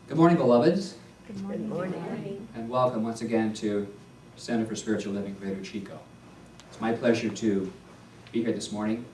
Good morning, beloveds, Good morning. Good morning. and welcome once again to Center for Spiritual Living, Greater Chico. It's my pleasure to be here this morning.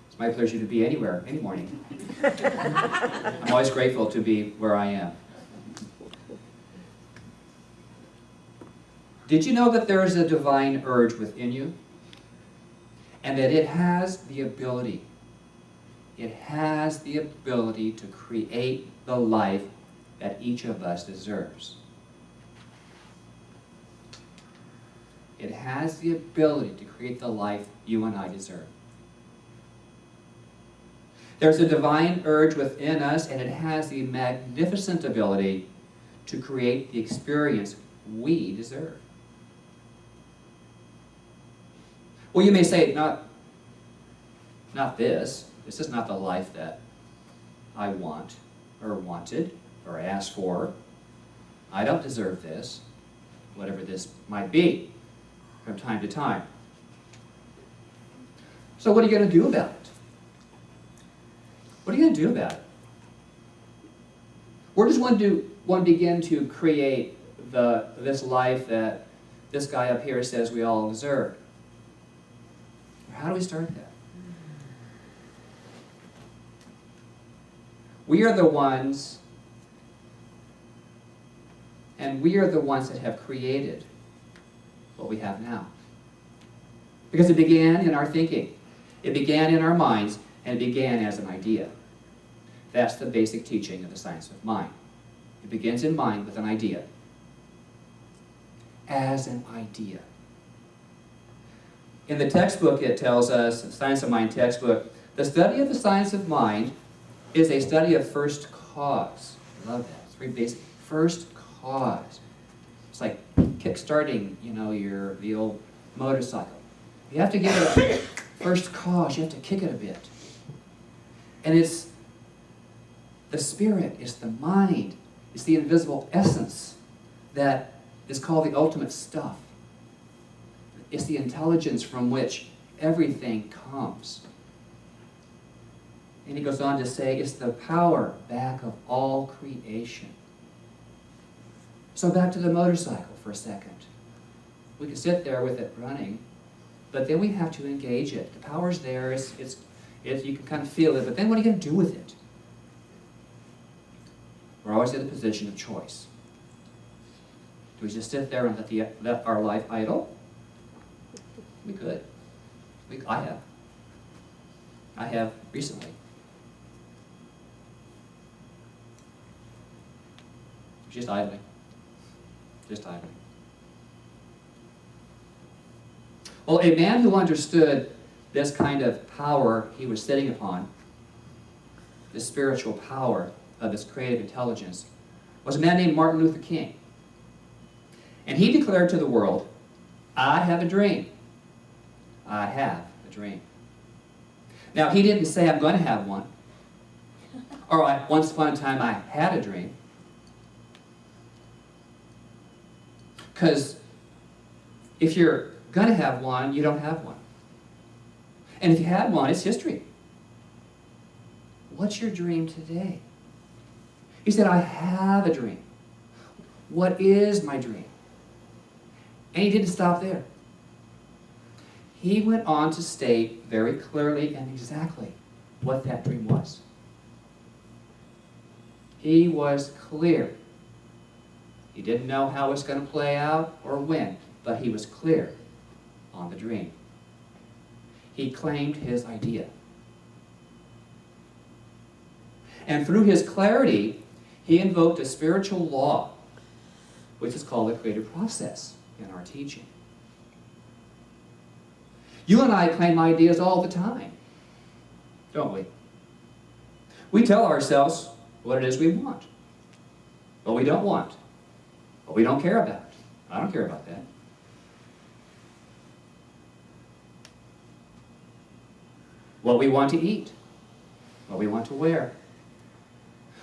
It's my pleasure to be anywhere, any morning. I'm always grateful to be where I am. Did you know that there is a divine urge within you? And that it has the ability to create the life that each of us deserves. It has the ability to create the life you and I deserve. There's a divine urge within us, and it has the magnificent ability to create the experience we deserve. Well, you may say, not this. This is not the life that I want, or wanted, or asked for. I don't deserve this, whatever this might be, from time to time. So what are you going to do about it? What are you going to do about it? Where does one begin to create this life that this guy up here says we all deserve? How do we start that? We are the ones that have created what we have now. Because it began in our thinking. It began in our minds, and it began as an idea. That's the basic teaching of the science of mind. It begins in mind with an idea. As an idea. In the textbook, it tells us, the Science of Mind textbook, the study of the science of mind is a study of first cause. I love that. It's very basic. First cause. It's like kick-starting, the old motorcycle. You have to give it a first cause. You have to kick it a bit. And it's the spirit, it's the mind, it's the invisible essence that is called the ultimate stuff. It's the intelligence from which everything comes. And he goes on to say, it's the power back of all creation. So back to the motorcycle for a second. We can sit there with it running, but then we have to engage it. The power's there, you can kind of feel it, but then what are you going to do with it? We're always in a position of choice. Do we just sit there and let our life idle? We could. I have recently. Just idling. Just idling. Well, a man who understood this kind of power he was sitting upon, the spiritual power of his creative intelligence, was a man named Martin Luther King. And he declared to the world, I have a dream. I have a dream. Now, he didn't say, I'm going to have one. Or once upon a time, I had a dream. Because if you're going to have one, you don't have one. And if you had one, it's history. What's your dream today? He said, I have a dream. What is my dream? And he didn't stop there. He went on to state very clearly and exactly what that dream was. He was clear. He didn't know how it was going to play out or when, but he was clear on the dream. He claimed his idea. And through his clarity, he invoked a spiritual law, which is called the creative process in our teaching. You and I claim ideas all the time, don't we? We tell ourselves what it is we want, what we don't want, what we don't care about. I don't care about that. What we want to eat, what we want to wear.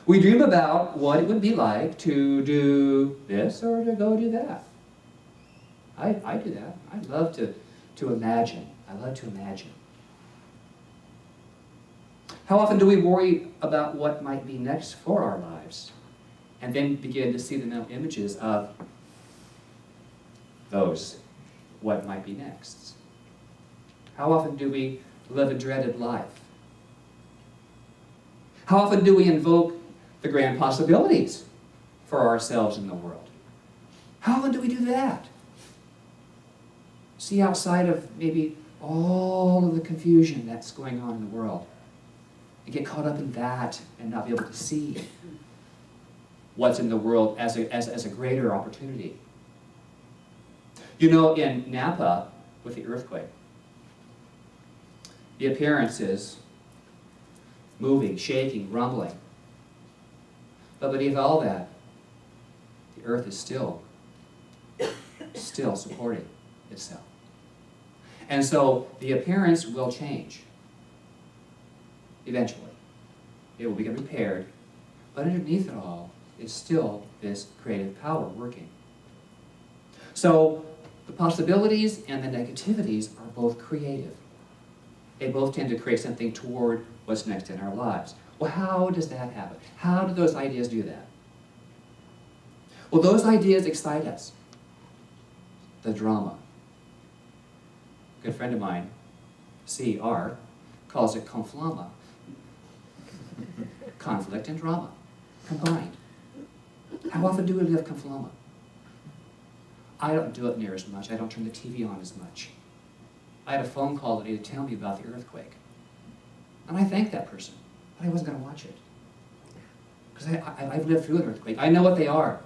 We dream about what it would be like to do this or to go do that. I do that. I love to imagine. I love to imagine. How often do we worry about what might be next for our lives and then begin to see the mental images of those, what might be next. How often do we live a dreaded life? How often do we invoke the grand possibilities for ourselves in the world? How often do we do that? See outside of maybe all of the confusion that's going on in the world and get caught up in that and not be able to see what's in the world as a greater opportunity. You know, in Napa, with the earthquake, the appearances, moving, shaking, rumbling. But beneath all that, the earth is still supporting itself. And so the appearance will change eventually. It will become repaired, but underneath it all is still this creative power working. So the possibilities and the negativities are both creative. They both tend to create something toward what's next in our lives. Well, how does that happen? How do those ideas do that? Well, those ideas excite us. The drama. A good friend of mine, C.R., calls it conflama. Conflict and drama combined. How often do we live conflama? I don't do it near as much. I don't turn the TV on as much. I had a phone call today to tell me about the earthquake. And I thanked that person, but I wasn't going to watch it. Because I've lived through an earthquake. I know what they are.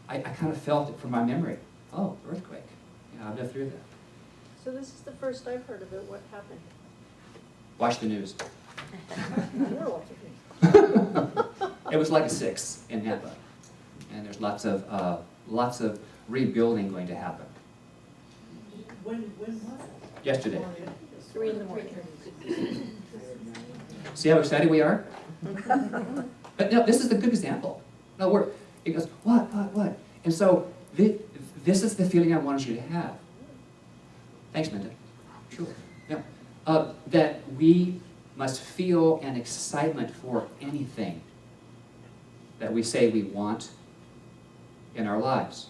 I kind of felt it from my memory. Oh, earthquake. Yeah, I've lived through that. So this is the first I've heard of it. What happened? Watch the news. You're watching it. It was like a 6 in Napa. And there's lots of rebuilding going to happen. When was it? Yesterday. 3 in the morning. See how excited we are? But no, this is a good example. No, it goes, what? And so this is the feeling I wanted you to have. Thanks, Linda. Sure. Yeah. That we must feel an excitement for anything that we say we want in our lives.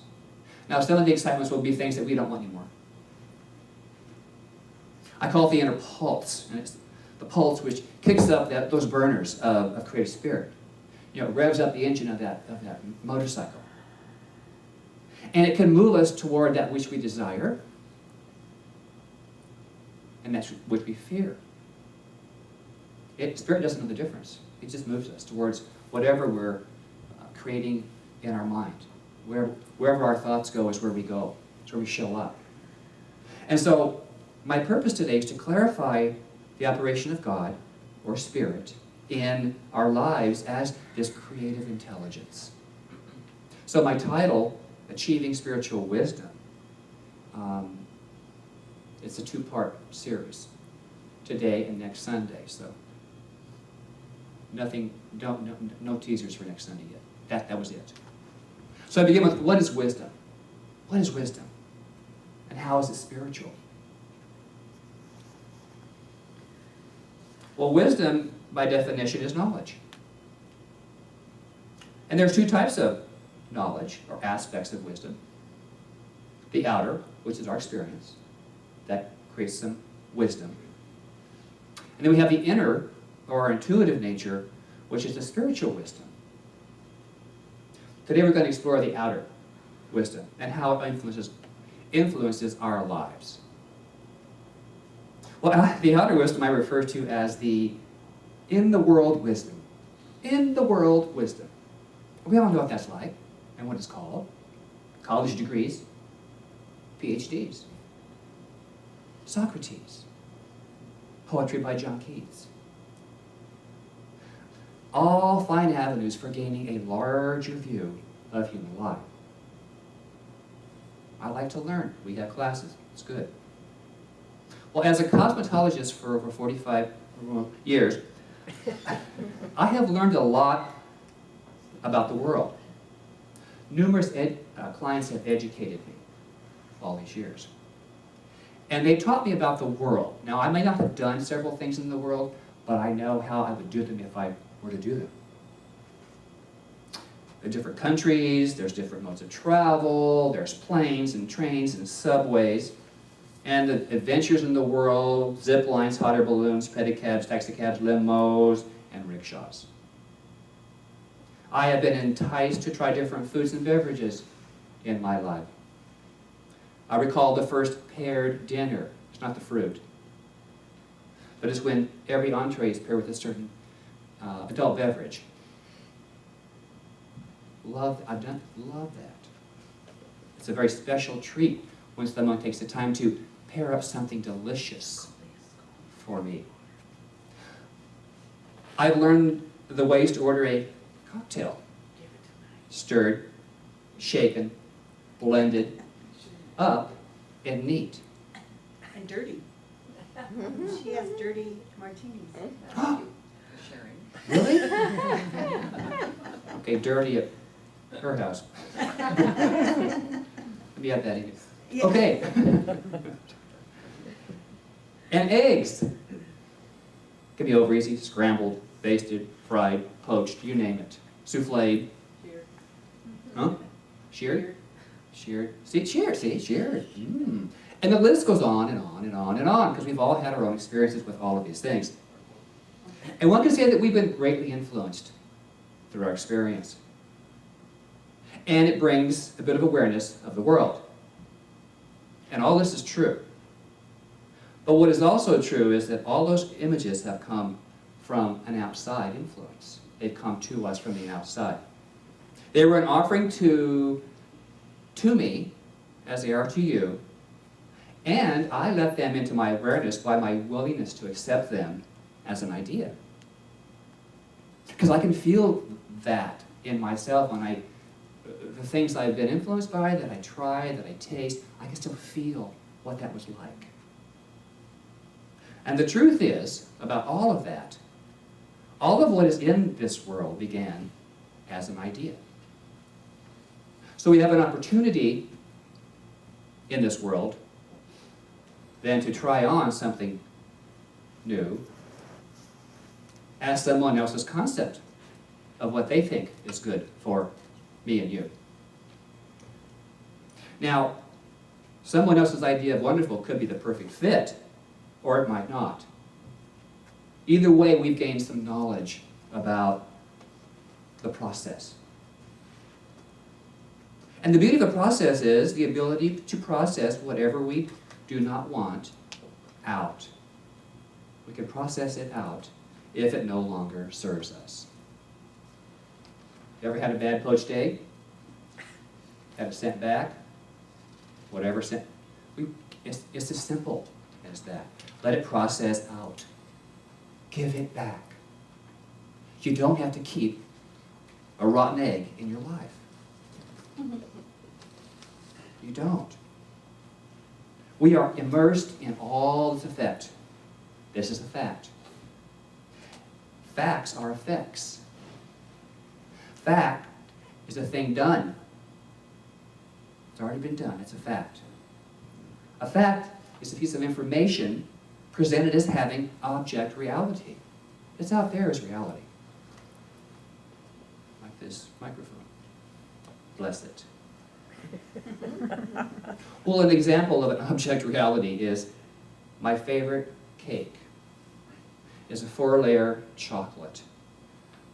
Now, some of the excitements will be things that we don't want anymore. I call it the inner pulse, and it's the pulse which kicks up those burners of creative spirit. You know, revs up the engine of that motorcycle. And it can move us toward that which we desire, and that which we fear. Spirit doesn't know the difference. It just moves us towards whatever we're creating in our mind. Wherever our thoughts go is where we go. It's where we show up. And so, my purpose today is to clarify the operation of God, or Spirit, in our lives as this creative intelligence. So my title, Achieving Spiritual Wisdom, it's a 2-part series, today and next Sunday. So no teasers for next Sunday yet. That was it. So I begin with, what is wisdom? What is wisdom? And how is it spiritual? Well, wisdom, by definition, is knowledge. And there's 2 types of knowledge, or aspects of wisdom. The outer, which is our experience. That creates some wisdom. And then we have the inner, or our intuitive nature, which is the spiritual wisdom. Today we're going to explore the outer wisdom and how it influences our lives. Well, the outer wisdom I refer to as the in-the-world wisdom. In-the-world wisdom. We all know what that's like and what it's called. College degrees, PhDs, Socrates, poetry by John Keats. All fine avenues for gaining a larger view of human life. I like to learn. We have classes. It's good. Well, as a cosmetologist for over 45 years, I have learned a lot about the world. Numerous clients have educated me all these years. And they taught me about the world. Now, I may not have done several things in the world, but I know how I would do them if I were to do them. There are different countries, there's different modes of travel, there's planes and trains and subways, and the adventures in the world, zip lines, hot air balloons, pedicabs, taxicabs, limos, and rickshaws. I have been enticed to try different foods and beverages in my life. I recall the first paired dinner. It's not the fruit, but it's when every entree is paired with a certain adult beverage. Love that. It's a very special treat when someone takes the time to pair up something delicious for me. I've learned the ways to order a cocktail. Stirred, shaken, blended, up, and neat. And dirty. She has dirty martinis. Sharing. Really? Okay, dirty at her house. Let me add that in. Yeah. Okay. And eggs. Can be over easy, scrambled, basted, fried, poached, you name it. Souffled. Huh? Sheared? Sheared. See, sheared, sheared. Mm. And the list goes on and on and on and on, because we've all had our own experiences with all of these things. And one can say that we've been greatly influenced through our experience. And it brings a bit of awareness of the world. And all this is true. But what is also true is that all those images have come from an outside influence. They've come to us from the outside. They were an offering to me, as they are to you, and I let them into my awareness by my willingness to accept them as an idea. Because I can feel that in myself when the things I've been influenced by, that I try, that I taste, I can still feel what that was like. And the truth is, about all of that, all of what is in this world began as an idea. So we have an opportunity in this world then to try on something new as someone else's concept of what they think is good for me and you. Now, someone else's idea of wonderful could be the perfect fit, or it might not. Either way, we've gained some knowledge about the process. And the beauty of the process is the ability to process whatever we do not want out. We can process it out if it no longer serves us. You ever had a bad poached egg? Had it sent back? Whatever sent. It's as simple as that. Let it process out. Give it back. You don't have to keep a rotten egg in your life. You don't. We are immersed in all its effect. This is a fact. Facts are effects. Fact is a thing done. It's already been done. It's a fact. A fact is a piece of information presented as having object reality. It's out there as reality. Like this microphone. Bless it. Well, an example of an object reality is my favorite cake is a 4-layer chocolate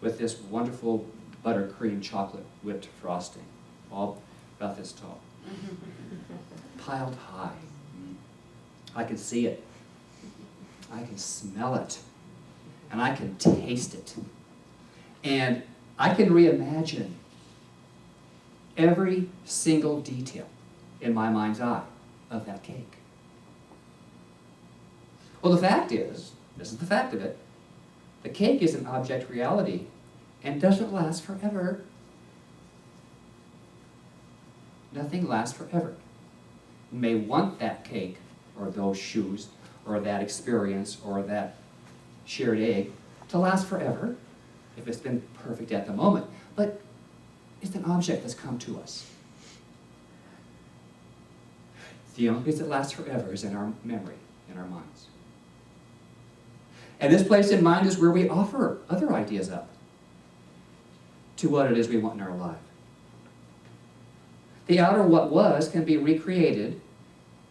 with this wonderful buttercream chocolate whipped frosting, all about this tall, piled high. I can see it, I can smell it, and I can taste it. And I can reimagine every single detail in my mind's eye of that cake. Well, the fact is, this is the fact of it, the cake is an object reality and doesn't last forever. Nothing lasts forever. You may want that cake, or those shoes, or that experience, or that shared egg to last forever, if it's been perfect at the moment. But it's an object that's come to us. The only place that lasts forever is in our memory, in our minds. And this place in mind is where we offer other ideas up. to what it is we want in our life. The outer what was can be recreated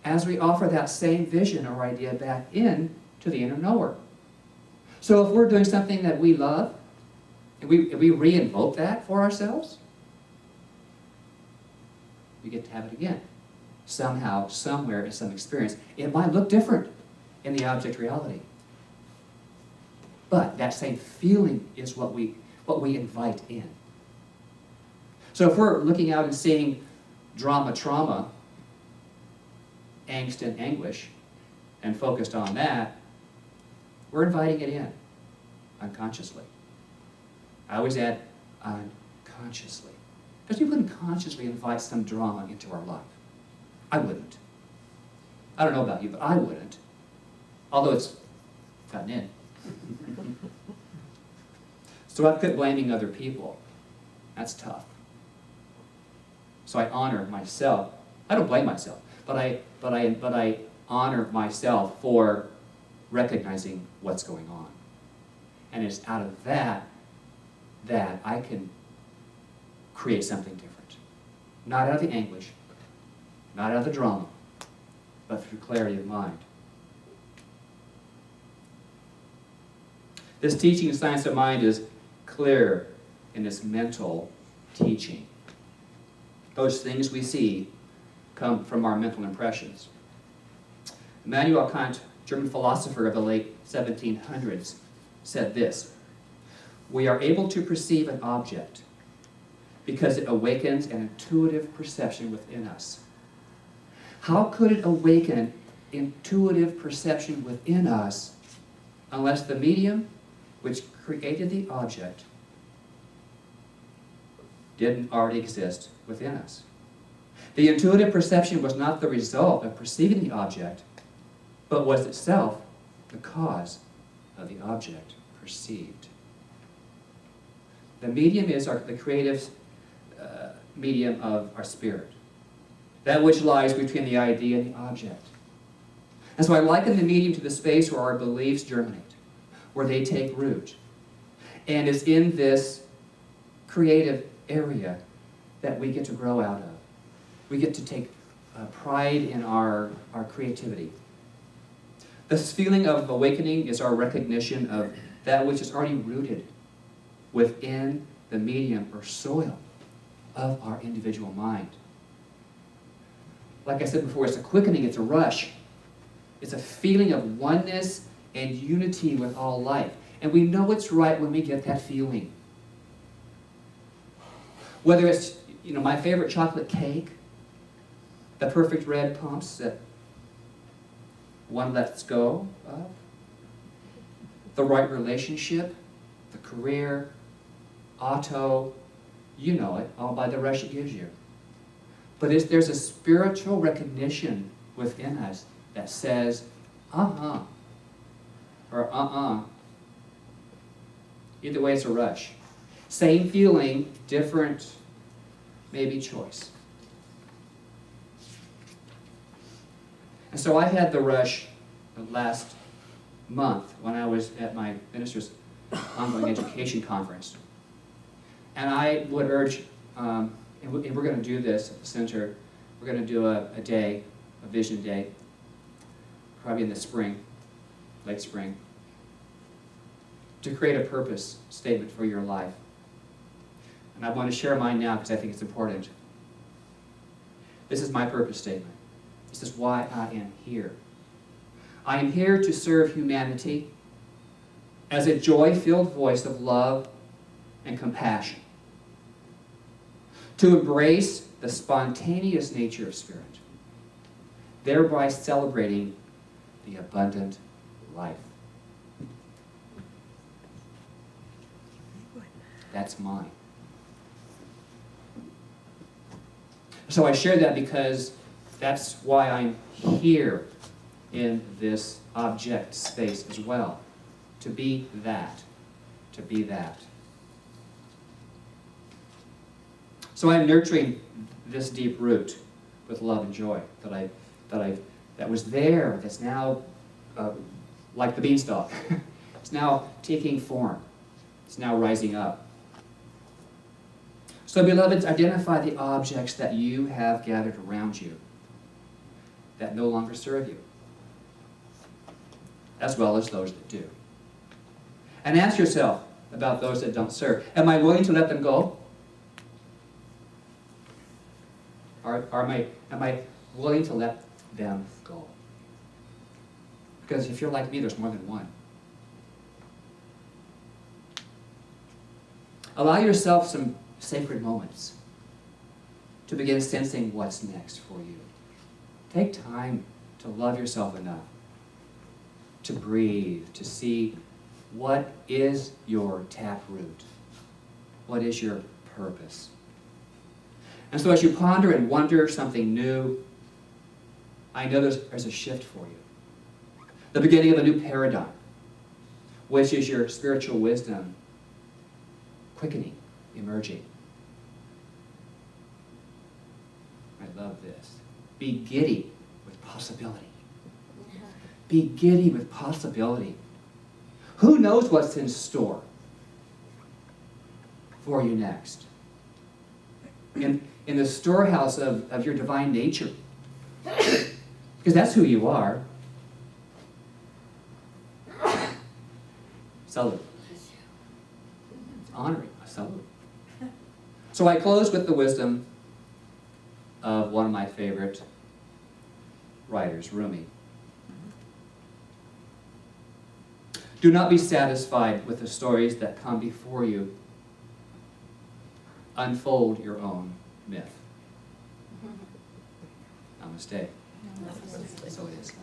as we offer that same vision or idea back in to the inner knower. So if we're doing something that we love, and we re-invoke that for ourselves, we get to have it again. Somehow, somewhere, in some experience. It might look different in the object reality. But that same feeling is what we invite in. So if we're looking out and seeing drama, trauma, angst and anguish, and focused on that, we're inviting it in unconsciously. I always add unconsciously. Because we wouldn't consciously invite some drama into our life. I wouldn't. I don't know about you, but I wouldn't. Although it's gotten in. So I quit blaming other people. That's tough. So I honor myself. I don't blame myself, but I honor myself for recognizing what's going on. And it's out of that I can create something different. Not out of the anguish, not out of the drama, but through clarity of mind. This teaching of science of mind is clear in its mental teaching. Those things we see come from our mental impressions. Immanuel Kant, German philosopher of the late 1700s, said this: "We are able to perceive an object because it awakens an intuitive perception within us." How could it awaken intuitive perception within us unless the medium which created the object didn't already exist within us? The intuitive perception was not the result of perceiving the object, but was itself the cause of the object perceived. The medium is the creative medium of our spirit, that which lies between the idea and the object. And so I liken the medium to the space where our beliefs germinate, where they take root. And it's in this creative area that we get to grow out of. We get to take pride in our creativity. This feeling of awakening is our recognition of that which is already rooted within the medium or soil of our individual mind. Like I said before, it's a quickening, it's a rush. It's a feeling of oneness and unity with all life. And we know it's right when we get that feeling. Whether it's, my favorite chocolate cake, the perfect red pumps that one lets go of, the right relationship, the career, auto, you know it, all by the rush it gives you. But there's a spiritual recognition within us that says, or Either way, it's a rush. Same feeling, different, maybe choice. And so I had the rush last month when I was at my minister's ongoing education conference. And I would urge, and we're going to do this at the center, we're going to do a day, a vision day, probably in the spring, late spring, to create a purpose statement for your life. And I want to share mine now because I think it's important. This is my purpose statement. This is why I am here. I am here to serve humanity as a joy-filled voice of love and compassion, to embrace the spontaneous nature of spirit, thereby celebrating the abundant life. That's mine. So I share that because that's why I'm here in this object space as well. To be that. To be that. So I'm nurturing this deep root with love and joy that was there, that's now like the beanstalk. It's now taking form. It's now rising up. So, beloveds, identify the objects that you have gathered around you that no longer serve you, as well as those that do. And ask yourself about those that don't serve. Am I willing to let them go? Am I willing to let them go? Because if you're like me, there's more than one. Allow yourself some sacred moments to begin sensing what's next for you. Take time to love yourself enough to breathe, to see what is your taproot, what is your purpose. And so as you ponder and wonder something new, I know there's a shift for you. The beginning of a new paradigm, which is your spiritual wisdom quickening, emerging. I love this. Be giddy with possibility. Be giddy with possibility. Who knows what's in store for you next? In the storehouse of your divine nature. Because that's who you are. Salute. Honoring a salute. So I close with the wisdom of one of my favorite writers, Rumi. Do not be satisfied with the stories that come before you. Unfold your own myth. Namaste. So it is.